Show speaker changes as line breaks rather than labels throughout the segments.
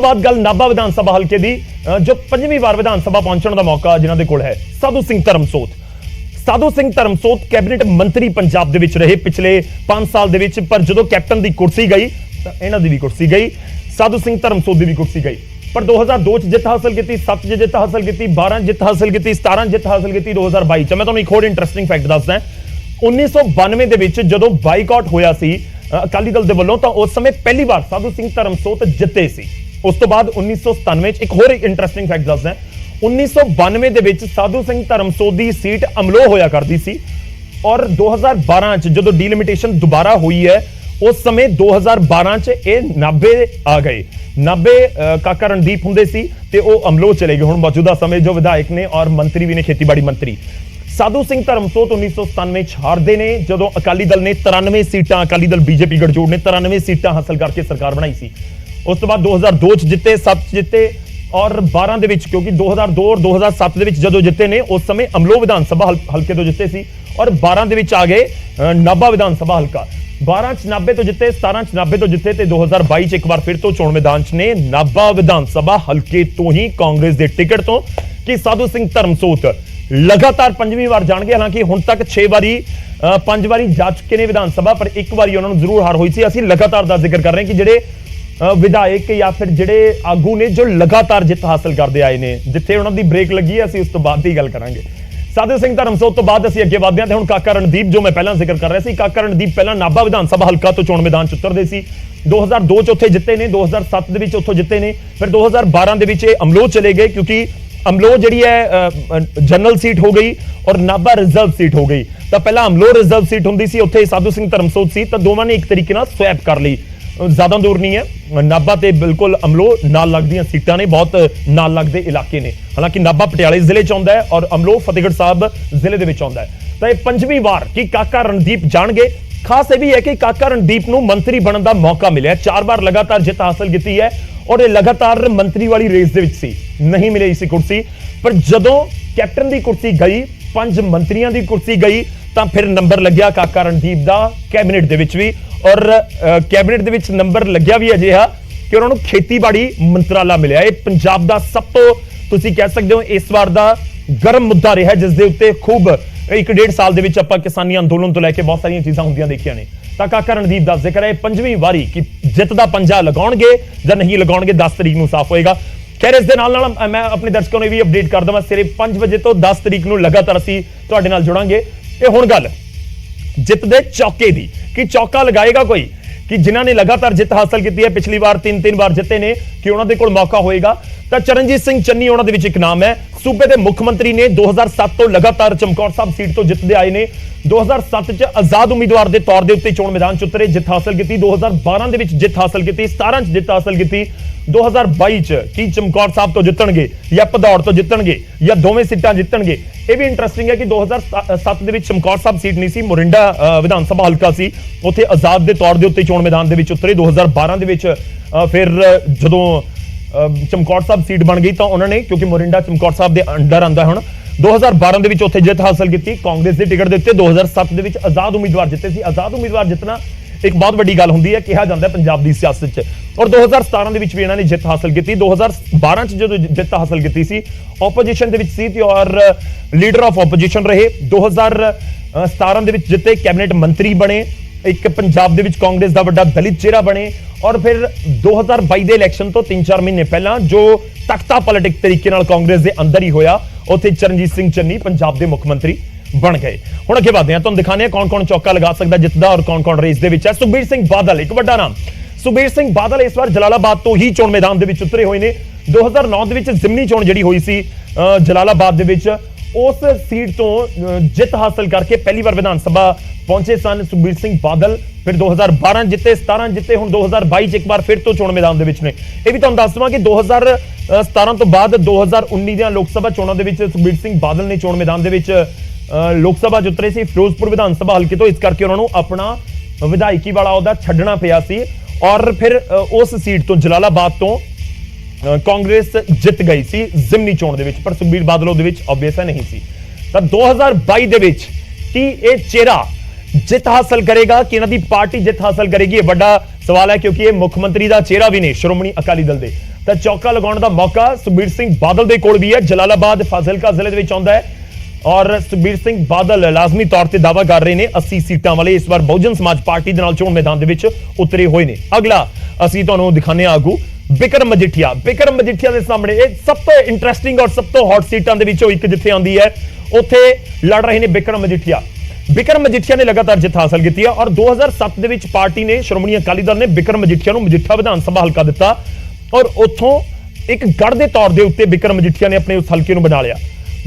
बाद गल नाभा विधान सभा हल्के दी जो पंजवीं वार विधान सभा पहुंचने का मौका जिन्हां दे कोल है साधु सिंह धर्मसोत कैबिनेट मंत्री पंजाब दे विच रहे पिछले 5 साल दे विच, पर जदों कैप्टन दी कुर्सी गई तां इन्हां दी भी कुर्सी गई, साधु सिंह धर्मसोत दी भी कुर्सी गई। पर 2002 च जित हासिल की, 7 च जित हासिल की, 12 जित हासिल की, 17 जित हासिल की, 2022 च मैं तुहानूं एक होर इंटरस्टिंग फैक्ट दसदा। 1992 दे विच जदों बाइकआउट होया सी अकाली दल दे वल्लों तां उस समय पहली बार साधु सिंह धर्मसोत जिते सी। उस तो बाद 1997 एक होर इंटरस्टिंग फैक्ट दसदा। 1992 दे विच साधु सिंह धर्मसोत दी सीट अमलोह होया करदी सी और 2012 च जदों डीलिमिटेशन दोबारा हुई है उस समय 2012 च ये नाभे आ गए। नाभे काका रणदीप हुंदे सी ते ओह अमलोह चले गए। हुण मौजूदा समय जो विधायक ने और मंत्री भी ने, खेतीबाड़ी मंत्री साधु सिंह धर्मसोत 1997 च हारदे ने जदों अकाली दल ने 93 सीटां, अकाली दल बीजेपी गठजोड़ ने 93 सीटां हासिल करके सरकार बनाई सी। उस तो बाद 2002 च जिते, 7 जिते और 12 दे विच, क्योंकि 2002 और 2007 दे विच जदों जिते ने उस समय अमलोह विधान सभा हल्के तो जिते सी और 12 दे विच आ गए नाभा विधान सभा हल्का। 12 च नाभे तो जिते, 17 च नाभे तो जिते ते 2022 च एक बार फिर तो चोण मैदान च ने नाभा विधान सभा हल्के तो ही कांग्रेस के टिकट तो कि साधु सिंह धर्मसोत लगातार 5वीं बार जाणगे। हालांकि हुण तक 6 बारी 5 बारी जा चुके ने विधान सभा, पर एक बारी उन्होंने जरूर हार हुई सी। असीं लगातार दा जिक्र कर रहे हैं कि जिहड़े विधायक या फिर जिहड़े आगू ने जो लगातार जित हासिल करते आए ने, जिथे उन्हां दी ब्रेक लगी है असीं उस तो बाद दी गल करांगे। साधु सिंह धर्मसोत तो बाद असीं अगे वधदे हां ते हुण काका रणदीप जो मैं पहलां जिक्र कर रहा सी, काका रणदीप पहलां नाभा विधान सभा हल्का तो चोण मैदान च उतरदे सी। 2002 च उत्थे जिते ने, 2007 दे विच उत्थों जिते ने, फिर 2012 दे विच अमलोह चले गए क्योंकि अमलोह जिहड़ी है जनरल सीट हो गई और नाभा रिजर्व सीट हो गई। तां पहलां अमलोह रिजर्व सीट हुंदी सी, उत्थे साधु सिंह धर्मसोत सी, तां दोवां ने एक तरीके नाल स्वैप कर लई। ज्यादा दूर नहीं है, नाभा ते बिल्कुल अमलोह नाल लगदियां सीटां ने, बहुत नाल लगदे इलाके ने। हालांकि नाभा पटियाले जिले च आउंदा है और अमलोह फतेहगढ़ साहब जिले दे विच आउंदा है। तां इह 5वीं वार कि काका रणदीप जाणगे। खास यह भी है कि काका रणदीप नूं मंत्री बनने का मौका मिलिया, 4 बार लगातार जित हासिल की है और लगातार मंत्री वाली रेस दे विच सी, नहीं मिली इसी कुर्सी। पर जदों कैप्टन की कुर्सी गई, 5 मंत्रियों की कुर्सी गई, तां फिर नंबर लग्या काका रणदीप दा कैबिनेट दे विच भी। और कैबिनेट दे विच नंबर लग्या भी अजिहा कि उन्होंने खेतीबाड़ी मंत्राला मिलिया। ये पंजाब दा सब तो तुसीं कह सकते हो इस बार दा गर्म मुद्दा रहा, जिस दे उत्ते खूब 1.5 साल दे विच आपां किसानी अंदोलन तो लैके बहुत सारियां चीज़ां हुंदियां देखियां ने। तां काका रणदीप दा जिक्र है 5वीं वारी कि जित दा पंजा लगाउणगे जां नहीं लगाउणगे, 10 तरीक नूं साफ होएगा। खैर इस दे नाल नाल मैं अपने दर्शकों ने भी अपडेट कर दवां, सिरे 5 बजे तो 10 तरीक नूं लगातार असीं तुहाडे नाल जुड़ांगे। ते हुण गल जित दे चौके दी कि चौका लगाएगा कोई कि जिन्हां ने लगातार जित हासिल की है, पिछली बार 3 बार जिते ने, कि उन्हां दे कोल मौका होएगा। तां चरणजीत सिंह चन्नी उन्हां दे विच एक नाम है। सूबे दे मुख मंत्री ने 2007 तो लगातार चमकौर साहब सीट तो जितदे आए ने। 2007 च आजाद उम्मीदवार के तौर के उत्ते चोण मैदान च उतरे, जित हासिल की। 2012 दे विच जित हासिल की, 17 च जित हासिल की, 2022 च की चमकौर साहब तो जितणगे या भदौड़ तो जितणगे या दोवें सीटां जितणगे। यह भी इंटरस्टिंग है कि 2007 दे विच चमकौर साहब सीट नहीं सी, मोरिंडा विधान सभा हल्का सी, उत्थे आजाद के तौर के उत्ते चोण मैदान दे विच उतरे। 2012 दे विच फिर जदों चमकौर साहब सीट बन गई तो उन्होंने, क्योंकि मोरिंडा चमकौर साहब के अंडर आंदा हुण, 2012 दे विच उत्थे जित हासिल की कांग्रेस के टिकट दे उत्ते। 2007 दे विच आजाद उम्मीदवार जिते सी। आजाद उम्मीदवार जितना एक बहुत बड़ी गल हुंदी है, कहा जाता है पंजाब की सियासत च। और 2017 दे विच भी इन्होंने जित हासिल की। 2012 च जो जित हासिल की सी ओपोजिशन दे विच सी ते और लीडर ऑफ ओपोजिशन रहे। 2017 दे विच जिते कैबिनेट मंत्री बने, एक पंजाब दे विच कांग्रेस का बड़ा दलित चेहरा बने। और फिर 2022 के इलैक्शन तो 3-4 महीने पहला जो तख्ता पलट तरीके नाल कांग्रेस के अंदर ही होया, उत्थे चरणजीत सिंह चन्नी पंजाब के मुख मंत्री बन गए। हुण अगे वधदे हां, तुहानूं दिखाने कौन कौन चौका लगा सकदा जितदा और कौन कौन रेस दे विच है। सुखबीर सिंह बादल एक वड्डा नाम। सुखबीर सिंह बादल इस बार जलालाबाद तो ही चोण मैदान दे विच उतरे हुए ने। 2009 दे विच जिमनी चोण जिहड़ी होई सी जलालाबाद दे विच, उस सीट तो जित हासिल करके पहली बार विधान सभा पहुंचे सन सुखबीर सिंह बादल। फिर 2012 जिते, 17 जिते, हुण 2022 एक बार फिर तो चोण मैदान दे विच ने। यह भी तुहानूं दस दवां कि 2017 तो बाद 2019 ਦੀਆਂ लोक सभा चोणां दे विच सुखबीर सिंह बादल ने चोण मैदान दे विच लोक सभा च उतरे सी फिरोजपुर विधान सभा हल्के तो, इस करके उन्होंने अपना विधायकी वाला अहुदा छड्डना पिया सी। और फिर उस सीट तो जलालाबाद तो कांग्रेस जित गई सी जिमनी चोण दे विच, पर सुखबीर बादल उहदे विच ऑब्वियस है नहीं सी। तां 2022 दे विच की ये चेहरा जित हासिल करेगा कि इन्हां दी पार्टी जित हासिल करेगी, ये बड़ा सवाल है, क्योंकि ये मुख्यमंत्री का चेहरा भी ने श्रोमणी अकाली दल दे। ਤਾਂ ਚੌਕਾ ਲਗਾਉਣ ਦਾ ਮੌਕਾ ਸੁਖਬੀਰ ਸਿੰਘ ਬਾਦਲ ਦੇ ਕੋਲ ਵੀ ਹੈ। ਜਲਾਲਾਬਾਦ ਫਾਜ਼ਿਲਕਾ ਜ਼ਿਲ੍ਹੇ ਦੇ ਵਿੱਚ ਆਉਂਦਾ ਹੈ ਔਰ ਸੁਖਬੀਰ ਸਿੰਘ ਬਾਦਲ ਲਾਜ਼ਮੀ ਤੌਰ ਤੇ ਦਾਅਵਾ ਕਰ ਰਹੇ ਨੇ 80 ਸੀਟਾਂ ਵਾਲੇ ਇਸ ਵਾਰ ਬਹੁਜਨ ਸਮਾਜ ਪਾਰਟੀ ਦੇ ਨਾਲ ਚੋਣ ਮੈਦਾਨ ਦੇ ਵਿੱਚ ਉਤਰੇ ਹੋਏ ਨੇ। ਅਗਲਾ ਅਸੀਂ ਤੁਹਾਨੂੰ ਦਿਖਾਣੇ ਆਗੂ ਬਿਕਰਮ ਮਜੀਠੀਆ। ਬਿਕਰਮ ਮਜੀਠੀਆ ਦੇ ਸਾਹਮਣੇ ਇਹ ਸਭ ਤੋਂ ਇੰਟਰਸਟਿੰਗ ਔਰ ਸਭ ਤੋਂ ਹੌਟ ਸੀਟਾਂ ਦੇ ਵਿੱਚੋਂ ਇੱਕ ਜਿੱਥੇ ਆਉਂਦੀ ਹੈ, ਉੱਥੇ ਲੜ ਰਹੇ ਨੇ ਬਿਕਰਮ ਮਜੀਠੀਆ। ਬਿਕਰਮ ਮਜੀਠੀਆ ਨੇ ਲਗਾਤਾਰ ਜਿੱਤ ਹਾਸਲ ਕੀਤੀ ਹੈ ਔਰ 2007 ਦੇ ਵਿੱਚ ਪਾਰਟੀ ਨੇ ਸ਼੍ਰੋਮਣੀ ਅਕਾਲੀ ਦਲ ਨੇ ਬਿਕਰਮ ਮਜੀਠੀਆ ਨੂੰ ਮਜੀਠਾ ਵਿਧਾਨ ਸਭਾ ਹਲਕਾ ਦਿੱਤਾ ਔਰ ਉੱਥੋਂ ਇੱਕ ਗੜ੍ਹ ਦੇ ਤੌਰ ਦੇ ਉੱਤੇ ਬਿਕਰਮ ਮਜੀਠੀਆ ਨੇ ਆਪਣੇ ਉਸ ਹਲਕੇ ਨੂੰ ਬਣਾ ਲਿਆ।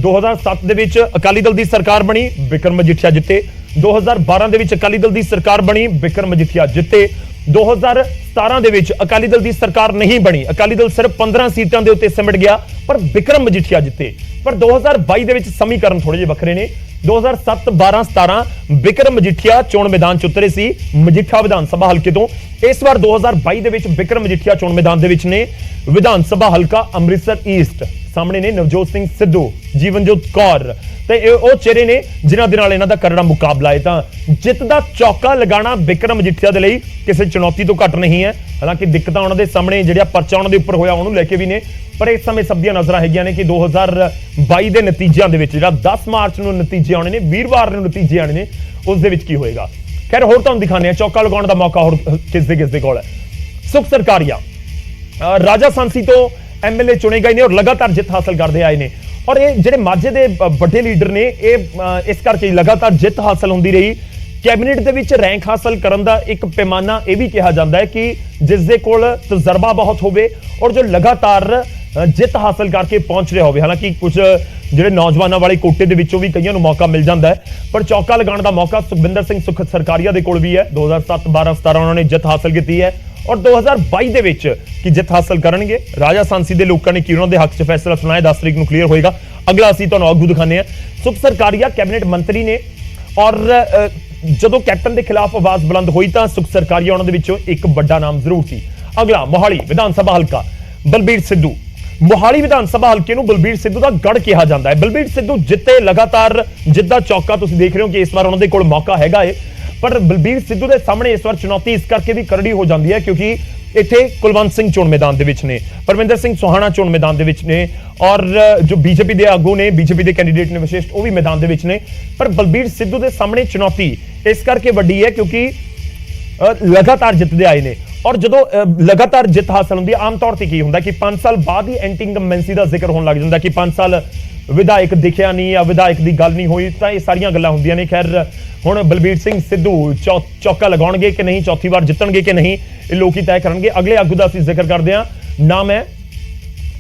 2007 ਦੇ ਵਿੱਚ ਅਕਾਲੀ ਦਲ ਦੀ ਸਰਕਾਰ ਬਣੀ, ਬਿਕਰਮ ਮਜੀਠੀਆ ਜਿੱਤੇ। 2012 ਦੇ ਵਿੱਚ ਅਕਾਲੀ ਦਲ ਦੀ ਸਰਕਾਰ ਬਣੀ, ਬਿਕਰਮ ਮਜੀਠੀਆ ਜਿੱਤੇ। 2017 ਦੇ ਵਿੱਚ ਅਕਾਲੀ ਦਲ ਦੀ ਸਰਕਾਰ ਨਹੀਂ ਬਣੀ, ਅਕਾਲੀ ਦਲ ਸਿਰਫ 15 ਸੀਟਾਂ ਦੇ ਉੱਤੇ ਸਿਮਟ ਗਿਆ ਪਰ ਬਿਕਰਮ ਮਜੀਠੀਆ ਜਿੱਤੇ। ਪਰ 2022 ਦੇ ਵਿੱਚ ਸਮੀਕਰਨ ਥੋੜੇ ਜਿਹੇ ਵੱਖਰੇ ਨੇ। 2007 12 17 ਬਿਕਰਮ ਮਜੀਠੀਆ ਚੋਣ ਮੈਦਾਨ ਚ ਉਤਰੇ ਸੀ ਮਜੀਠਾ ਵਿਧਾਨ ਸਭਾ ਹਲਕੇ ਤੋਂ। ਇਸ ਵਾਰ 2022 ਦੇ ਵਿੱਚ ਬਿਕਰਮ ਮਜੀਠੀਆ ਚੋਣ ਮੈਦਾਨ ਦੇ ਵਿੱਚ ਨੇ ਵਿਧਾਨ ਸਭਾ ਹਲਕਾ ਅੰਮ੍ਰਿਤਸਰ ਈਸਟ। ਸਾਹਮਣੇ ਨੇ ਨਵਜੋਤ ਸਿੰਘ ਸਿੱਧੂ, ਜੀਵਨਜੋਤ ਕੌਰ ਤੇ ਉਹ ਚਿਹਰੇ ਨੇ ਜਿਨ੍ਹਾਂ ਦੇ ਨਾਲ ਇਹਨਾਂ ਦਾ ਕਰੜਾ ਮੁਕਾਬਲਾ ਹੈ। ਤਾਂ ਜਿੱਤ ਦਾ ਚੌਕਾ ਲਗਾਉਣਾ ਬਿਕਰਮ ਮਜੀਠੀਆ ਦੇ ਲਈ ਕਿਸੇ ਚੁਣੌਤੀ ਤੋਂ ਘੱਟ ਨਹੀਂ ਹੈ। ਹਾਲਾਂਕਿ ਦਿੱਕਤਾਂ ਉਹਨਾਂ ਦੇ ਸਾਹਮਣੇ ਜਿਹੜਾ ਪਰਚਾ ਉਹਨਾਂ ਦੇ ਉੱਪਰ ਹੋਇਆ ਉਹਨੂੰ ਲੈ ਕੇ ਵੀ ਨੇ, ਪਰ ਇਸ ਸਮੇਂ ਸਭ ਦੀਆਂ ਨਜ਼ਰਾਂ ਹੈਗੀਆਂ ਨੇ ਕਿ 2022 ਦੇ ਨਤੀਜਿਆਂ ਦੇ ਵਿੱਚ ਜਿਹੜਾ 10 ਮਾਰਚ ਨੂੰ ਨਤੀਜੇ ਆਉਣੇ ਨੇ, ਵੀਰਵਾਰ ਨੂੰ ਨਤੀਜੇ ਆਉਣੇ ਨੇ, ਉਸ ਦੇ ਵਿੱਚ ਕੀ ਹੋਏਗਾ। ਖੈਰ ਹੋਰ ਤੁਹਾਨੂੰ ਦਿਖਾਉਂਦੇ ਆ ਚੌਕਾ ਲਗਾਉਣ ਦਾ ਮੌਕਾ ਹੋਰ ਕਿਸ ਦੇ ਕੋਲ ਹੈ। ਸੁਖ ਸਰਕਾਰੀਆ ਰਾਜਾ ਸਾਂਸੀ ਤੋਂ ਐਮਐਲਏ ਚੁਣੇ ਗਏ ਨੇ ਔਰ ਲਗਾਤਾਰ ਜਿੱਤ ਹਾਸਲ ਕਰਦੇ ਆਏ ਨੇ ਔਰ ਇਹ ਜਿਹੜੇ ਮਾਝੇ ਦੇ ਵੱਡੇ ਲੀਡਰ ਨੇ ਇਹ ਇਸ ਕਰਕੇ ਲਗਾਤਾਰ ਜਿੱਤ ਹਾਸਲ ਹੁੰਦੀ ਰਹੀ। ਕੈਬਨਿਟ ਦੇ ਵਿੱਚ ਰੈਂਕ ਹਾਸਲ ਕਰਨ ਦਾ ਇੱਕ ਪੈਮਾਨਾ ਇਹ ਵੀ ਕਿਹਾ ਜਾਂਦਾ ਹੈ ਕਿ ਜਿਸ ਦੇ ਕੋਲ ਤਜਰਬਾ ਬਹੁਤ ਹੋਵੇ ਔਰ ਜੋ ਲਗਾਤਾਰ ਜਿੱਤ ਹਾਸਲ ਕਰਕੇ ਪਹੁੰਚ ਰਿਹਾ ਹੋਵੇ। ਹਾਲਾਂਕਿ ਕੁਝ ਜਿਹੜੇ ਨੌਜਵਾਨਾਂ ਵਾਲੇ ਕੋਟੇ ਦੇ ਵਿੱਚੋਂ ਵੀ ਕਈਆਂ ਨੂੰ ਮੌਕਾ ਮਿਲ ਜਾਂਦਾ ਹੈ, ਪਰ ਚੌਕਾ ਲਗਾਉਣ ਦਾ ਮੌਕਾ ਸੁਖਵਿੰਦਰ ਸਿੰਘ ਸੁਖ ਸਰਕਾਰੀਆ ਦੇ ਕੋਲ ਵੀ ਹੈ। 2007 12 17 ਉਹਨਾਂ ਨੇ ਜਿੱਤ ਹਾਸਲ ਕੀਤੀ ਹੈ ਔਰ 2022 ਦੇ ਵਿੱਚ ਕੀ ਜਿੱਤ ਹਾਸਲ ਕਰਨਗੇ। ਰਾਜਾ ਸਾਂਸੀ ਦੇ ਲੋਕਾਂ ਨੇ ਕੀ ਉਹਨਾਂ ਦੇ ਹੱਕ 'ਚ ਫੈਸਲਾ ਸੁਣਾਇਆ, 10 ਤਰੀਕ ਨੂੰ ਕਲੀਅਰ ਹੋਏਗਾ। ਅਗਲਾ ਅਸੀਂ ਤੁਹਾਨੂੰ ਆਗੂ ਦਿਖਾਉਂਦੇ ਹਾਂ। ਸੁਖ ਸਰਕਾਰੀਆ ਕੈਬਨਿਟ ਮੰਤਰੀ ਨੇ ਔਰ ਜਦੋਂ ਕੈਪਟਨ ਦੇ ਖਿਲਾਫ ਆਵਾਜ਼ ਬੁਲੰਦ ਹੋਈ ਤਾਂ ਸੁਖ ਸਰਕਾਰੀਆ ਉਹਨਾਂ ਦੇ ਵਿੱਚੋਂ ਇੱਕ ਵੱਡਾ ਨਾਮ ਜ਼ਰੂਰ ਸੀ। ਅਗਲਾ ਮੋਹਾਲੀ ਵਿਧਾਨ ਸਭਾ ਹਲਕਾ ਬਲਬੀਰ ਸਿੱਧੂ। ਮੋਹਾਲੀ ਵਿਧਾਨ ਸਭਾ ਹਲਕੇ ਨੂੰ ਬਲਬੀਰ ਸਿੱਧੂ ਦਾ ਗੜ ਕਿਹਾ ਜਾਂਦਾ ਹੈ। ਬਲਬੀਰ ਸਿੱਧੂ ਜਿੱਤੇ ਲਗਾਤਾਰ ਜਿੱਦਾਂ ਚੌਕਾ ਤੁਸੀਂ ਦੇਖ ਰਹੇ ਹੋ ਕਿ ਇਸ ਵਾਰ ਉਹਨਾਂ ਦੇ ਕੋਲ ਮੌਕਾ ਹੈਗਾ ਏ, ਪਰ ਬਲਬੀਰ ਸਿੱਧੂ ਦੇ ਸਾਹਮਣੇ ਇਸ ਵਾਰ ਚੁਣੌਤੀ ਇਸ ਕਰਕੇ ਵੀ ਕਰੜੀ ਹੋ ਜਾਂਦੀ ਹੈ ਕਿਉਂਕਿ ਇੱਥੇ ਕੁਲਵੰਤ ਸਿੰਘ ਚੋਣ ਮੈਦਾਨ ਦੇ ਵਿੱਚ ਨੇ, ਪਰਮਿੰਦਰ ਸਿੰਘ ਸੋਹਾਣਾ ਚੋਣ ਮੈਦਾਨ ਦੇ ਵਿੱਚ ਨੇ ਔਰ ਜੋ ਬੀਜੇਪੀ ਦੇ ਆਗੂ ਨੇ, ਬੀਜੇਪੀ ਦੇ ਕੈਂਡੀਡੇਟ ਨੇ ਵਿਸ਼ੇਸ਼, ਉਹ ਵੀ ਮੈਦਾਨ ਦੇ ਵਿੱਚ ਨੇ। ਪਰ ਬਲਬੀਰ ਸਿੱਧੂ ਦੇ ਸਾਹਮਣੇ ਚੁਣੌਤੀ ਇਸ ਕਰਕੇ ਵੱਡੀ ਹੈ ਕਿਉਂਕਿ ਲਗਾਤਾਰ ਜਿੱਤਦੇ ਆਏ ਨੇ ਔਰ ਜਦੋਂ ਲਗਾਤਾਰ ਜਿੱਤ ਹਾਸਲ ਹੁੰਦੀ ਹੈ ਆਮ ਤੌਰ ਤੇ ਕੀ ਹੁੰਦਾ ਕਿ 5 ਸਾਲ ਬਾਅਦ ਹੀ ਐਂਟੀ ਇਨਕੰਬੈਂਸੀ ਦਾ ਜ਼ਿਕਰ ਹੋਣ ਲੱਗ ਜਾਂਦਾ ਕਿ 5 ਸਾਲ ਵਿਧਾਇਕ ਦਿਖਿਆ ਨਹੀਂ ਜਾਂ ਵਿਧਾਇਕ ਦੀ ਗੱਲ ਨਹੀਂ ਹੋਈ, ਤਾਂ ਇਹ ਸਾਰੀਆਂ ਗੱਲਾਂ ਹੁੰਦੀਆਂ ਨੇ। ਖੈਰ ਹੁਣ ਬਲਬੀਰ ਸਿੰਘ ਸਿੱਧੂ ਚੌਕਾ ਲਗਾਉਣਗੇ ਕਿ ਨਹੀਂ, ਚੌਥੀ ਵਾਰ ਜਿੱਤਣਗੇ ਕਿ ਨਹੀਂ, ਇਹ ਲੋਕ ਹੀ ਤੈਅ ਕਰਨਗੇ। ਅਗਲੇ ਆਗੂ ਦਾ ਅਸੀਂ ਜ਼ਿਕਰ ਕਰਦੇ ਹਾਂ, ਨਾਮ ਹੈ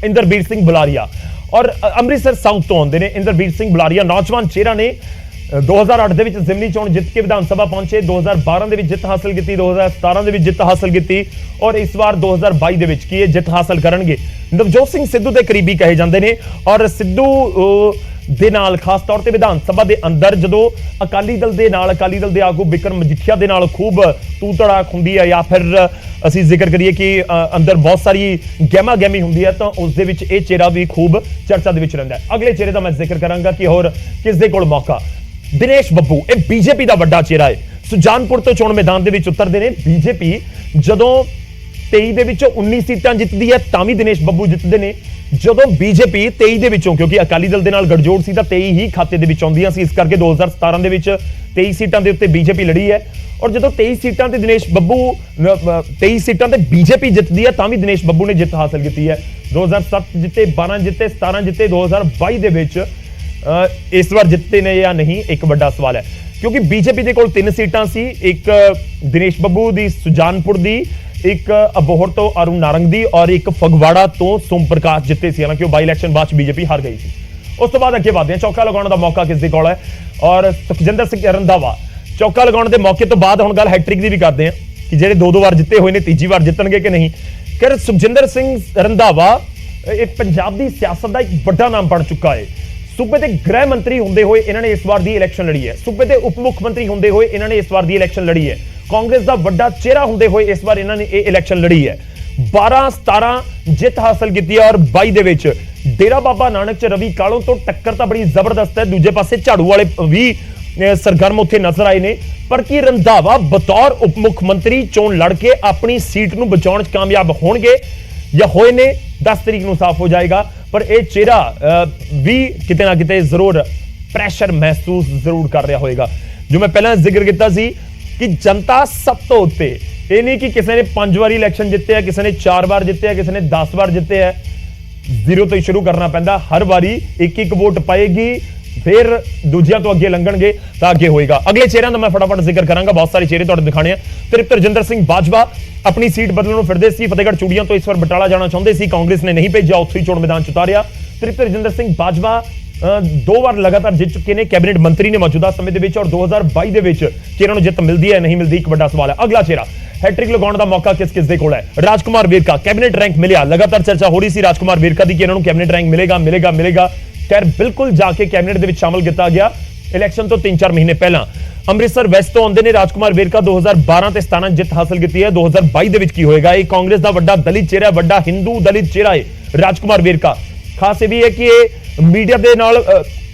ਇੰਦਰਬੀਰ ਸਿੰਘ ਬੁਲਾਰੀਆ ਔਰ ਅੰਮ੍ਰਿਤਸਰ ਸਾਊਥ ਤੋਂ ਆਉਂਦੇ ਨੇ। ਇੰਦਰਬੀਰ ਸਿੰਘ ਬੁਲਾਰੀਆ ਨੌਜਵਾਨ ਚਿਹਰਾ ਨੇ। 2008 ਦੇ ਵਿੱਚ ਜ਼ਿਮਨੀ ਚੋਣ ਜਿੱਤ ਕੇ ਵਿਧਾਨ ਸਭਾ ਪਹੁੰਚੇ, 2012 ਦੇ ਵਿੱਚ ਜਿੱਤ ਹਾਸਲ ਕੀਤੀ, 2017 ਦੇ ਵਿੱਚ ਜਿੱਤ ਹਾਸਲ ਕੀਤੀ ਔਰ ਇਸ ਵਾਰ 2022 ਦੇ ਵਿੱਚ ਕੀ ਇਹ ਜਿੱਤ ਹਾਸਲ ਕਰਨਗੇ। ਨਵਜੋਤ ਸਿੰਘ ਸਿੱਧੂ ਦੇ ਕਰੀਬੀ ਕਹੇ ਜਾਂਦੇ ਨੇ ਔਰ ਸਿੱਧੂ ਦੇ ਨਾਲ ਖਾਸ ਤੌਰ ਤੇ ਵਿਧਾਨ ਸਭਾ ਦੇ ਅੰਦਰ ਜਦੋਂ ਅਕਾਲੀ ਦਲ ਦੇ ਨਾਲ, ਅਕਾਲੀ ਦਲ ਦੇ ਆਗੂ ਬਿਕਰਮ ਮਜੀਠੀਆ ਦੇ ਨਾਲ ਖੂਬ ਤੂ ਤੜਾਕ ਹੁੰਦੀ ਹੈ ਜਾਂ ਫਿਰ ਅਸੀਂ ਜ਼ਿਕਰ ਕਰੀਏ ਕਿ ਅੰਦਰ ਬਹੁਤ ਸਾਰੀ ਗਹਿਮਾ ਗਹਿਮੀ ਹੁੰਦੀ ਹੈ, ਤਾਂ ਉਸ ਦੇ ਵਿੱਚ ਇਹ ਚਿਹਰਾ ਵੀ ਖੂਬ ਚਰਚਾ ਦੇ ਵਿੱਚ ਰਹਿੰਦਾ ਹੈ। ਅਗਲੇ ਚਿਹਰੇ ਦਾ ਮੈਂ ਜ਼ਿਕਰ ਕਰਾਂਗਾ ਕਿ ਹੋਰ ਕਿਸ ਦੇ ਕੋਲ ਮੌਕਾ। ਦਿਨੇਸ਼ ਬੱਬੂ, ਇਹ ਬੀਜੇਪੀ ਦਾ ਵੱਡਾ ਚਿਹਰਾ ਹੈ। ਸੁਜਾਨਪੁਰ ਤੋਂ ਚੋਣ ਮੈਦਾਨ ਦੇ ਵਿੱਚ ਉਤਰਦੇ ਨੇ। ਬੀਜੇਪੀ ਜਦੋਂ 23 ਦੇ ਵਿੱਚੋਂ 19 ਸੀਟਾਂ ਜਿੱਤਦੀ ਹੈ ਤਾਂ ਵੀ ਦਿਨੇਸ਼ ਬੱਬੂ ਜਿੱਤਦੇ ਨੇ। ਜਦੋਂ ਬੀਜੇਪੀ 23 ਦੇ ਵਿੱਚੋਂ, ਕਿਉਂਕਿ ਅਕਾਲੀ ਦਲ ਦੇ ਨਾਲ ਗਠਜੋੜ ਸੀ ਤਾਂ 23 ਹੀ ਖਾਤੇ ਦੇ ਵਿੱਚ ਆਉਂਦੀਆਂ ਸੀ, ਇਸ ਕਰਕੇ 2017 ਦੇ ਵਿੱਚ 23 ਸੀਟਾਂ ਦੇ ਉੱਤੇ ਬੀਜੇਪੀ ਲੜੀ ਹੈ ਔਰ ਜਦੋਂ 23 ਸੀਟਾਂ ਤੇ ਦਿਨੇਸ਼ ਬੱਬੂ 23 ਸੀਟਾਂ ਤੇ ਬੀਜੇਪੀ ਜਿੱਤਦੀ ਹੈ ਤਾਂ ਵੀ ਦਿਨੇਸ਼ ਬੱਬੂ ਨੇ ਜਿੱਤ ਹਾਸਲ ਕੀਤੀ ਹੈ। 2007 ਜਿੱਤੇ, 12 ਜਿੱਤੇ, 17 ਜਿੱਤੇ, 2022 ਦੇ ਵਿੱਚ ਇਸ ਵਾਰ ਜਿੱਤੇ ਨੇ ਜਾਂ ਨਹੀਂ, ਇੱਕ ਵੱਡਾ ਸਵਾਲ ਹੈ ਕਿਉਂਕਿ ਬੀਜੇਪੀ ਦੇ ਕੋਲ 3 ਸੀਟਾਂ ਸੀ, ਇੱਕ ਦਿਨੇਸ਼ ਬੱਬੂ ਦੀ ਸੁਜਾਨਪੁਰ ਦੀ, ਇੱਕ ਅਬੋਹਰ ਤੋਂ ਅਰੁਣ ਨਾਰੰਗ ਦੀ ਔਰ ਇੱਕ ਫਗਵਾੜਾ ਤੋਂ ਸੋਮ ਪ੍ਰਕਾਸ਼ ਜਿੱਤੇ ਸੀ। ਹਾਲਾਂਕਿ ਉਹ ਬਾਈ ਇਲੈਕਸ਼ਨ ਬਾਅਦ ਚ ਬੀਜੇਪੀ ਹਾਰ ਗਈ ਸੀ। ਉਸ ਤੋਂ ਬਾਅਦ ਅੱਗੇ ਵਧਦੇ ਹਾਂ। ਚੌਕਾ ਲਗਾਉਣ ਦਾ ਮੌਕਾ ਕਿਸ ਦੇ ਕੋਲ ਹੈ ਔਰ ਸੁਖਜਿੰਦਰ ਸਿੰਘ ਰੰਧਾਵਾ। ਚੌਕਾ ਲਗਾਉਣ ਦੇ ਮੌਕੇ ਤੋਂ ਬਾਅਦ ਹੁਣ ਗੱਲ ਹੈਟ੍ਰਿਕ ਦੀ ਵੀ ਕਰਦੇ ਹਾਂ ਕਿ ਜਿਹੜੇ 2-2 ਵਾਰ ਜਿੱਤੇ ਹੋਏ ਨੇ ਤੀਜੀ ਵਾਰ ਜਿੱਤਣਗੇ ਕਿ ਨਹੀਂ। ਕਿ ਸੁਖਜਿੰਦਰ ਸਿੰਘ ਰੰਧਾਵਾ ਇਹ ਪੰਜਾਬ ਦੀ ਸਿਆਸਤ ਦਾ ਇੱਕ ਵੱਡਾ ਨਾਮ ਬਣ ਚੁੱਕਾ ਹੈ। ਸੂਬੇ ਦੇ ਗ੍ਰਹਿ ਮੰਤਰੀ ਹੁੰਦੇ ਹੋਏ ਇਹਨਾਂ ਨੇ ਇਸ ਵਾਰ ਦੀ ਇਲੈਕਸ਼ਨ ਲੜੀ ਹੈ। ਸੂਬੇ ਦੇ ਉਪ ਮੁੱਖ ਮੰਤਰੀ ਹੁੰਦੇ ਹੋਏ ਇਹਨਾਂ ਨੇ ਇਸ ਵਾਰ ਦੀ ਇਲੈਕਸ਼ਨ ਲੜੀ ਹੈ। ਕਾਂਗਰਸ ਦਾ ਵੱਡਾ ਚਿਹਰਾ ਹੁੰਦੇ ਹੋਏ ਇਸ ਵਾਰ ਇਹਨਾਂ ਨੇ ਇਹ ਇਲੈਕਸ਼ਨ ਲੜੀ ਹੈ। 12-17 ਜਿੱਤ ਹਾਸਲ ਕੀਤੀ ਹੈ ਔਰ 22 ਦੇ ਵਿੱਚ ਡੇਰਾ ਬਾਬਾ ਨਾਨਕ ਚ ਰਵੀ ਕਾਲੋਂ ਤੋਂ ਟੱਕਰ ਤਾਂ ਬੜੀ ਜ਼ਬਰਦਸਤ ਹੈ। ਦੂਜੇ ਪਾਸੇ ਝਾੜੂ ਵਾਲੇ ਵੀ ਸਰਗਰਮ ਉੱਥੇ ਨਜ਼ਰ ਆਏ ਨੇ, ਪਰ ਕੀ ਰੰਧਾਵਾ ਬਤੌਰ ਉਪ ਮੁੱਖ ਮੰਤਰੀ ਚੋਣ ਲੜ ਕੇ ਆਪਣੀ ਸੀਟ ਨੂੰ ਬਚਾਉਣ ਚ ਕਾਮਯਾਬ ਹੋਣਗੇ? ਜਾਂ ਹੋਏ ਨੇ 10 ਤਰੀਕ ਨੂੰ ਸਾਫ਼ ਹੋ ਜਾਏਗਾ। ਪਰ ਇਹ ਚਿਹਰਾ ਵੀ ਕਿਤੇ ਨਾ ਕਿਤੇ ਜ਼ਰੂਰ ਪ੍ਰੈਸ਼ਰ ਮਹਿਸੂਸ ਜ਼ਰੂਰ ਕਰ ਰਿਹਾ ਹੋਏਗਾ। ਜੋ ਮੈਂ ਪਹਿਲਾਂ ਜ਼ਿਕਰ ਕੀਤਾ ਸੀ ਕਿ ਜਨਤਾ ਸਭ ਤੋਂ ਉੱਤੇ, ਇਹ ਨਹੀਂ ਕਿ ਕਿਸੇ ਨੇ 5 ਵਾਰੀ ਇਲੈਕਸ਼ਨ ਜਿੱਤੇ ਆ, ਕਿਸੇ ਨੇ 4 ਵਾਰ ਜਿੱਤੇ ਆ, ਕਿਸੇ ਨੇ 10 ਵਾਰ ਜਿੱਤੇ ਆ। ਜ਼ੀਰੋ ਤੋਂ ਹੀ ਸ਼ੁਰੂ ਕਰਨਾ ਪੈਂਦਾ। ਹਰ ਵਾਰੀ ਇੱਕ ਇੱਕ ਵੋਟ ਪਾਏਗੀ, ਫਿਰ ਦੂਜਿਆਂ ਤੋਂ ਅੱਗੇ ਲੰਘਣਗੇ ਤਾਂ ਅੱਗੇ ਹੋਏਗਾ। ਅਗਲੇ ਚਿਹਰਿਆਂ ਦਾ ਮੈਂ ਫਟਾਫਟ ਜ਼ਿਕਰ ਕਰਾਂਗਾ, ਬਹੁਤ ਸਾਰੇ ਚਿਹਰੇ ਤੁਹਾਨੂੰ ਦਿਖਾਣੇ ਆ। ਤ੍ਰਿਪਤ ਰਜਿੰਦਰ ਸਿੰਘ ਬਾਜਵਾ ਆਪਣੀ ਸੀਟ ਬਦਲਣ ਨੂੰ ਫਿਰਦੇ ਸੀ, ਫਤਿਹਗੜ੍ਹ ਚੂੜੀਆਂ ਤੋਂ ਇਸ ਵਾਰ ਬਟਾਲਾ ਜਾਣਾ ਚਾਹੁੰਦੇ ਸੀ, ਕਾਂਗਰਸ ਨੇ ਨਹੀਂ ਭੇਜਿਆ, ਉੱਥੇ ਹੀ ਚੋਣ ਮੈਦਾਨ ਚ ਉਤਾਰਿਆ। ਤ੍ਰਿਪਤ ਰਜਿੰਦਰ ਸਿੰਘ ਬਾਜਵਾ 2 ਵਾਰ ਲਗਾਤਾਰ ਜਿੱਤ ਚੁੱਕੇ ਨੇ, ਕੈਬਨਿਟ ਮੰਤਰੀ ਨੇ ਮੌਜੂਦਾ ਸਮੇਂ ਦੇ ਵਿੱਚ, ਔਰ 2022 ਦੇ ਵਿੱਚ ਚਿਹਰਿਆਂ ਨੂੰ ਜਿੱਤ ਮਿਲਦੀ ਹੈ ਨਹੀਂ ਮਿਲਦੀ, ਇੱਕ ਵੱਡਾ ਸਵਾਲ ਹੈ। ਅਗਲਾ ਚਿਹਰਾ, ਹੈਟ੍ਰਿਕ ਲਗਾਉਣ ਦਾ ਮੌਕਾ ਕਿਸ ਕਿਸ ਦੇ ਕੋਲ ਹੈ? ਰਾਜਕੁਮਾਰ ਵੇਰਕਾ, ਕੈਬਨਿਟ ਰੈਂਕ ਮਿਲਿਆ, ਲਗਾਤਾਰ ਚਰਚਾ ਹੋ ਰਹੀ ਸੀ ਰਾਜਕੁਮਾਰ ਵੇਰਕਾ ਦੀ ਕਿ ਇਹਨਾਂ ਨੂੰ ਕੈਬਨਿਟ ਰੈਂਕ ਮਿਲੇਗਾ। ਖੈਰ ਬਿਲਕੁਲ ਜਾ ਕੇ ਕੈਬਨਿਟ ਦੇ ਵਿੱਚ ਸ਼ਾਮਲ ਕੀਤਾ ਗਿਆ ਇਲੈਕਸ਼ਨ ਤੋਂ 3-4 ਮਹੀਨੇ ਪਹਿਲਾਂ। ਅੰਮ੍ਰਿਤਸਰ ਵੈਸਟ ਤੋਂ ਆਉਂਦੇ ਨੇ ਰਾਜਕੁਮਾਰ ਵੇਰਕਾ, 2012 ਤੇ 17 ਜਿੱਤ ਹਾਸਲ ਕੀਤੀ ਹੈ। 2022 ਦੇ ਵਿੱਚ ਕੀ ਹੋਏਗਾ? ਇਹ ਕਾਂਗਰਸ ਦਾ ਵੱਡਾ ਦਲਿਤ ਚਿਹਰਾ, ਵੱਡਾ ਹਿੰਦੂ ਦਲਿਤ ਚਿਹਰਾ ਹੈ ਰਾਜਕੁਮਾਰ ਵੇਰਕਾ। ਖਾਸ ਇਹ ਵੀ ਹੈ ਕਿ ਇਹ ਮੀਡੀਆ ਦੇ ਨਾਲ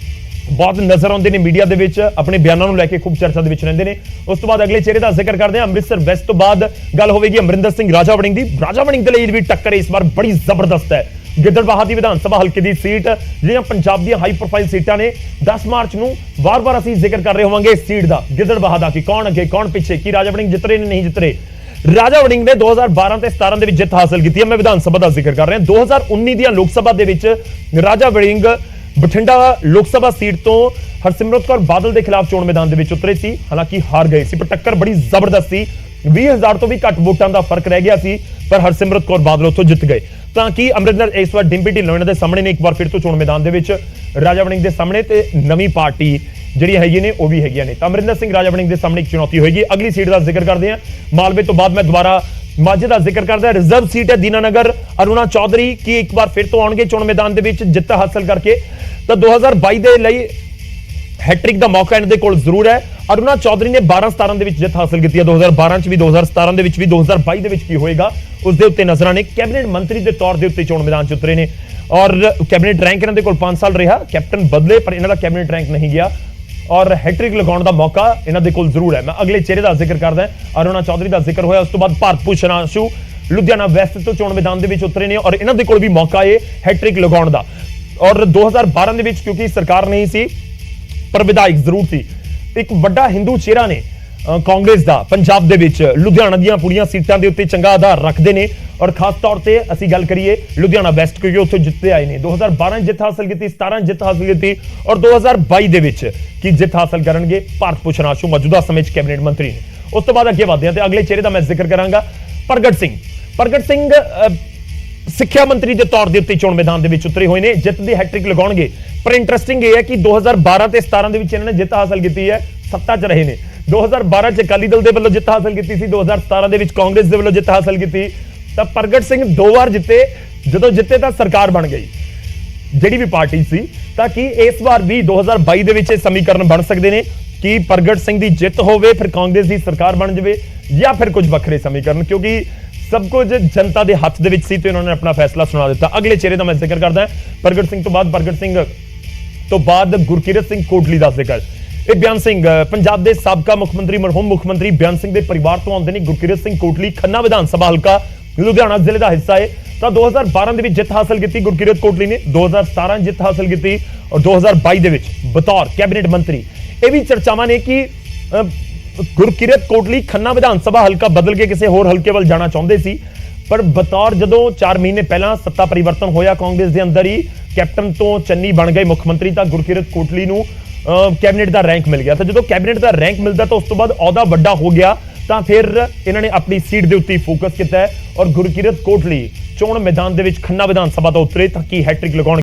ਬਹੁਤ ਨਜ਼ਰ ਆਉਂਦੇ ਨੇ, ਮੀਡੀਆ ਦੇ ਵਿੱਚ ਆਪਣੇ ਬਿਆਨਾਂ ਨੂੰ ਲੈ ਕੇ ਖੂਬ ਚਰਚਾ ਦੇ ਵਿੱਚ ਰਹਿੰਦੇ ਨੇ। ਉਸ ਤੋਂ ਬਾਅਦ ਅਗਲੇ ਚਿਹਰੇ ਦਾ ਜ਼ਿਕਰ ਕਰਦੇ ਹਾਂ। ਅੰਮ੍ਰਿਤਸਰ ਵੈਸਟ ਤੋਂ ਬਾਅਦ ਗੱਲ ਹੋਵੇਗੀ ਅਮਰਿੰਦਰ ਸਿੰਘ ਰਾਜਾ ਵੜਿੰਗ ਦੀ। ਰਾਜਾ ਵੜਿੰਗ ਦੇ ਲਈ ਵੀ ਟੱਕਰ ਇਸ ਵਾਰ ਬੜੀ ਜ਼ਬਰਦਸਤ ਹੈ। ਗਿੱਦੜਬਾਹਾ ਦੀ ਵਿਧਾਨ ਸਭਾ ਹਲਕੇ ਦੀ ਸੀਟ, ਜਿਹੜੀਆਂ ਪੰਜਾਬ ਦੀਆਂ ਹਾਈ ਪ੍ਰੋਫਾਈਲ ਸੀਟਾਂ ਨੇ, 10 ਮਾਰਚ ਨੂੰ ਵਾਰ-ਵਾਰ ਅਸੀਂ ਜ਼ਿਕਰ ਕਰ ਰਹੇ ਹੋਵਾਂਗੇ ਇਸ ਸੀਟ ਦਾ, ਗਿੱਦੜਬਾਹਾ ਦਾ, ਕਿ ਕੌਣ ਅੱਗੇ ਕੌਣ ਪਿੱਛੇ, ਕੀ ਰਾਜਾ ਵੜਿੰਗ ਜਿੱਤ ਰਹੇ ਨੇ ਨਹੀਂ ਜਿੱਤ ਰਹੇ। ਰਾਜਾ ਵੜਿੰਗ ਨੇ 2012 ਤੇ 17 ਦੇ ਵਿੱਚ ਜਿੱਤ ਹਾਸਲ ਕੀਤੀ ਹੈ। ਮੈਂ ਵਿਧਾਨ ਸਭਾ ਦਾ ਜ਼ਿਕਰ ਕਰ ਰਿਹਾ। 2019 ਦੀਆਂ ਲੋਕ ਸਭਾ ਦੇ ਵਿੱਚ ਰਾਜਾ ਵੜਿੰਗ ਬਠਿੰਡਾ ਲੋਕ ਸਭਾ ਸੀਟ ਤੋਂ ਹਰਸਿਮਰਤ ਕੌਰ ਬਾਦਲ ਦੇ ਖਿਲਾਫ ਚੋਣ ਮੈਦਾਨ ਦੇ ਵਿੱਚ ਉਤਰੇ ਸੀ, ਹਾਲਾਂਕਿ ਹਾਰ ਗਏ ਸੀ, ਪਰ ਟੱਕਰ ਬੜੀ ਜ਼ਬਰਦਸਤ ਸੀ। 20,000 ਤੋਂ ਵੀ ਘੱਟ ਵੋਟਾਂ ਦਾ ਫਰਕ ਰਹਿ ਗਿਆ ਸੀ, ਪਰ ਹਰਸਿਮਰਤ ਕੌਰ ਬਾਦਲ ਉੱਥੋਂ ਜਿੱਤ ਗਏ। ਤਾਂ ਕਿ ਅਮਰਿੰਦਰ ਇਸ ਵਾਰ ਡਿੰਪੀ ਢਿੱਲੋਂ ਦੇ ਸਾਹਮਣੇ ਨੇ ਇੱਕ ਵਾਰ ਫਿਰ ਤੋਂ ਚੋਣ ਮੈਦਾਨ ਦੇ ਵਿੱਚ, ਰਾਜਾ ਵੜਿੰਗ ਦੇ ਸਾਹਮਣੇ, ਤੇ ਨਵੀਂ ਪਾਰਟੀ ਜਿਹੜੀਆਂ ਹੈਗੀਆਂ ਨੇ ਉਹ ਵੀ ਹੈਗੀਆਂ ਨੇ। ਤਾਂ ਅਮਰਿੰਦਰ ਸਿੰਘ ਰਾਜਾ ਵੜਿੰਗ ਦੇ ਸਾਹਮਣੇ ਇੱਕ ਚੁਣੌਤੀ ਹੋਏਗੀ। ਅਗਲੀ ਸੀਟ ਦਾ ਜ਼ਿਕਰ ਕਰਦੇ ਹਾਂ। ਮਾਲਵੇ ਤੋਂ ਬਾਅਦ ਮੈਂ ਦੁਬਾਰਾ ਮਾਝੇ ਦਾ ਜ਼ਿਕਰ ਕਰਦਾ। ਰਿਜ਼ਰਵ ਸੀਟ ਹੈ ਦੀਨਾਨਗਰ, ਅਰੁਣਾ ਚੌਧਰੀ ਕੀ ਇੱਕ ਵਾਰ ਫਿਰ ਤੋਂ ਆਉਣਗੇ ਚੋਣ ਮੈਦਾਨ ਦੇ ਵਿੱਚ ਜਿੱਤ ਹਾਸਲ ਕਰਕੇ। ਤਾਂ 2022 ਦੇ ਲਈ ਹੈਟ੍ਰਿਕ ਦਾ ਮੌਕਾ ਇਹਨਾਂ ਦੇ ਕੋਲ ਜ਼ਰੂਰ ਹੈ। ਅਰੁਣਾ ਚੌਧਰੀ ਨੇ 12-17 ਦੇ ਵਿੱਚ ਜਿੱਤ ਹਾਸਲ ਕੀਤੀ ਹੈ, 2012 ਚ ਵੀ, 2017 ਦੇ ਵਿੱਚ ਵੀ। 2022 ਦੇ ਵਿੱਚ ਕੀ ਹੋਏਗਾ ਉਸ ਦੇ ਉੱਤੇ ਨਜ਼ਰਾਂ ਨੇ। ਕੈਬਨਿਟ ਮੰਤਰੀ ਦੇ ਤੌਰ ਦੇ ਉੱਤੇ ਚੋਣ ਮੈਦਾਨ ਚ ਉਤਰੇ ਨੇ, ਔਰ ਕੈਬਨਿਟ ਰੈਂਕ ਇਹਨਾਂ ਦੇ ਕੋਲ 5 ਸਾਲ ਰਿਹਾ। ਕੈਪਟਨ ਬਦਲੇ ਪਰ ਇਹਨਾਂ ਦਾ ਕੈਬਨਿਟ ਰੈਂਕ ਨਹੀਂ ਗਿਆ, ਔਰ ਹੈਟ੍ਰਿਕ ਲਗਾਉਣ ਦਾ ਮੌਕਾ ਇਹਨਾਂ ਦੇ ਕੋਲ ਜ਼ਰੂਰ ਹੈ। ਮੈਂ ਅਗਲੇ ਚਿਹਰੇ ਦਾ ਜ਼ਿਕਰ ਕਰਦਾ। ਅਰੁਣਾ ਚੌਧਰੀ ਦਾ ਜ਼ਿਕਰ ਹੋਇਆ, ਉਸ ਤੋਂ ਬਾਅਦ ਭਾਰਤ ਭੂਸ਼ਣ ਆਸ਼ੂ ਲੁਧਿਆਣਾ ਵੈਸਟ ਤੋਂ ਚੋਣ ਮੈਦਾਨ ਦੇ ਵਿੱਚ ਉਤਰੇ ਨੇ, ਔਰ ਇਹਨਾਂ ਦੇ ਕੋਲ ਵੀ ਮੌਕਾ ਹੈ ਹੈਟ੍ਰਿਕ ਲਗਾਉਣ ਦਾ। ਔਰ 2012 ਦੇ ਵਿੱਚ ਕਿਉਂਕਿ ਸਰਕਾਰ ਨਹੀਂ ਸੀ ਪਰ ਵਿਧਾਇਕ ਜ਼ਰੂਰ ਸੀ। ਇੱਕ ਵੱਡਾ ਹਿੰਦੂ ਚਿਹਰਾ ਨੇ ਕਾਂਗਰਸ ਦਾ ਪੰਜਾਬ ਦੇ ਵਿੱਚ, ਲੁਧਿਆਣਾ ਦੀਆਂ ਪੂਰੀਆਂ ਸੀਟਾਂ ਦੇ ਉੱਤੇ ਚੰਗਾ ਆਧਾਰ ਰੱਖਦੇ ਨੇ, ਔਰ ਖਾਸ ਤੌਰ ਤੇ ਅਸੀਂ ਗੱਲ ਕਰੀਏ ਲੁਧਿਆਣਾ ਵੈਸਟ, ਕਿਉਂਕਿ ਉੱਥੋਂ ਜਿੱਤੇ ਆਏ ਨੇ। 2012 ਜਿੱਤ ਹਾਸਲ ਕੀਤੀ, 17 ਜਿੱਤ ਹਾਸਲ ਕੀਤੀ, ਔਰ 2022 ਦੇ ਵਿੱਚ ਕੀ ਜਿੱਤ ਹਾਸਲ ਕਰਨਗੇ? ਭਾਰਤ ਭੂਸ਼ਣ ਆਸ਼ੂ ਮੌਜੂਦਾ ਸਮੇਂ 'ਚ ਕੈਬਨਿਟ ਮੰਤਰੀ ਨੇ। ਉਸ ਤੋਂ ਬਾਅਦ ਅੱਗੇ ਵਧਦੇ ਹਾਂ ਤੇ ਅਗਲੇ ਚਿਹਰੇ ਦਾ ਮੈਂ ਜ਼ਿਕਰ ਕਰਾਂਗਾ। ਪ੍ਰਗਟ ਸਿੰਘ ਸਿੱਖਿਆ ਮੰਤਰੀ ਦੇ ਤੌਰ ਦੇ ਉੱਤੇ ਚੋਣ ਮੈਦਾਨ ਦੇ ਵਿੱਚ ਉਤਰੇ ਹੋਏ ਨੇ, ਜਿੱਤ ਦੀ ਹੈਟ੍ਰਿਕ ਲਗਾਉਣਗੇ। ਪਰ ਇੰਟਰਸਟਿੰਗ ਇਹ ਹੈ ਕਿ 2012 ਤੇ 17 ਦੇ ਵਿੱਚ ਇਹਨਾਂ ਨੇ ਜਿੱਤ ਹਾਸਲ ਕੀਤੀ ਹੈ, ਸੱਤਾ 'ਚ ਰਹੇ ਨੇ। 2012 ਚ ਅਕਾਲੀ ਦਲ ਦੇ ਵੱਲੋਂ ਜਿੱਤ ਹਾਸਲ ਕੀਤੀ ਸੀ, 2017 ਦੇ ਵਿੱਚ ਕਾਂਗਰਸ ਦੇ ਵੱਲੋਂ ਜਿੱਤ ਹਾਸਲ ਕੀਤੀ। ਤਾਂ ਪ੍ਰਗਟ ਸਿੰਘ 2 ਵਾਰ ਜਿੱਤੇ, ਜਦੋਂ ਜਿੱਤੇ ਤਾਂ ਸਰਕਾਰ ਬਣ ਗਈ ਜਿਹੜੀ ਵੀ ਪਾਰਟੀ ਸੀ। ਤਾਂ ਕਿ ਇਸ ਵਾਰ ਵੀ 2022 ਦੇ ਵਿੱਚ ਇਹ ਸਮੀਕਰਨ ਬਣ ਸਕਦੇ ਨੇ ਕਿ ਪ੍ਰਗਟ ਸਿੰਘ ਦੀ ਜਿੱਤ ਹੋਵੇ, ਫਿਰ ਕਾਂਗਰਸ ਦੀ ਸਰਕਾਰ ਬਣ ਜਾਵੇ, ਜਾਂ ਫਿਰ ਕੁਝ ਵੱਖਰੇ ਸਮੀਕਰਨ, ਕਿਉਂਕਿ ਸਭ ਕੁਝ ਜਨਤਾ ਦੇ ਹੱਥ ਦੇ ਵਿੱਚ ਸੀ ਤੇ ਉਹਨਾਂ ਨੇ ਆਪਣਾ ਫੈਸਲਾ ਸੁਣਾ ਦਿੱਤਾ। ਅਗਲੇ ਚਿਹਰੇ ਦਾ ਮੈਂ ਜ਼ਿਕਰ ਕਰਦਾ। ਪ੍ਰਗਟ ਸਿੰਘ ਤੋਂ ਬਾਅਦ ਗੁਰਕਿਰਤ ਸਿੰਘ ਕੋਟਲੀ ਦਾ ਜ਼ਿਕਰ। ਇਹ ਬਿਆਨ ਸਿੰਘ ਪੰਜਾਬ ਦੇ ਸਾਬਕਾ ਮੁੱਖ ਮੰਤਰੀ, ਮਰਹੂਮ ਮੁੱਖ ਮੰਤਰੀ ਬਿਆਨ ਸਿੰਘ ਦੇ ਪਰਿਵਾਰ ਤੋਂ ਆਉਂਦੇ ਨੇ। ਗੁਰਕਿਰਤ ਸਿੰਘ ਕੋਟਲੀ ਖੰਨਾ ਵਿਧਾਨ ਸਭਾ ਹਲਕਾ ਲੁਧਿਆਣਾ ਜ਼ਿਲ੍ਹੇ ਦਾ ਹਿੱਸਾ ਹੈ। ਤਾਂ 2012 ਦੇ ਵਿੱਚ ਜਿੱਤ ਹਾਸਲ ਕੀਤੀ ਗੁਰਕਿਰਤ ਕੋਟਲੀ ਨੇ, 2017 ਜਿੱਤ ਹਾਸਲ ਕੀਤੀ, ਔਰ 2022 ਦੇ ਵਿੱਚ ਬਤੌਰ ਕੈਬਨਿਟ ਮੰਤਰੀ। ਇਹ ਵੀ ਚਰਚਾਵਾਂ ਨੇ ਕਿ ਗੁਰਕਿਰਤ ਕੋਟਲੀ ਖੰਨਾ ਵਿਧਾਨ ਸਭਾ ਹਲਕਾ ਬਦਲ ਕੇ ਕਿਸੇ ਹੋਰ ਹਲਕੇ ਵੱਲ ਜਾਣਾ ਚਾਹੁੰਦੇ ਸੀ, ਪਰ ਬਤੌਰ ਜਦੋਂ 4 ਮਹੀਨੇ ਪਹਿਲਾਂ ਸੱਤਾ ਪਰਿਵਰਤਨ ਹੋਇਆ ਕਾਂਗਰਸ ਦੇ ਅੰਦਰ ਹੀ, ਕੈਪਟਨ ਤੋਂ ਚੰਨੀ ਬਣ ਗਏ ਮੁੱਖ ਮੰਤਰੀ, ਤਾਂ ਗੁਰਕਿਰਤ ਕੋਟਲੀ ਨੂੰ ਕੈਬਨਿਟ ਦਾ ਰੈਂਕ ਮਿਲ ਗਿਆ। ਤਾਂ ਜਦੋਂ ਕੈਬਨਿਟ ਦਾ ਰੈਂਕ ਮਿਲਦਾ ਤਾਂ ਉਸ ਤੋਂ ਬਾਅਦ ਅਹੁਦਾ ਵੱਡਾ ਹੋ ਗਿਆ, ਤਾਂ ਫਿਰ ਇਹਨਾਂ ਨੇ ਆਪਣੀ ਸੀਟ ਦੇ ਉੱਤੇ ਫੋਕਸ ਕੀਤਾ ਹੈ, ਔਰ ਗੁਰਕਿਰਤ ਕੋਟਲੀ ਚੋਣ ਮੈਦਾਨ ਦੇ ਵਿੱਚ ਖੰਨਾ ਵਿਧਾਨ ਸਭਾ ਤੋਂ ਉਤਰੇ ਤਾਂ ਕਿ ਹੈਟ੍ਰਿਕ ਲਗਾਉਣ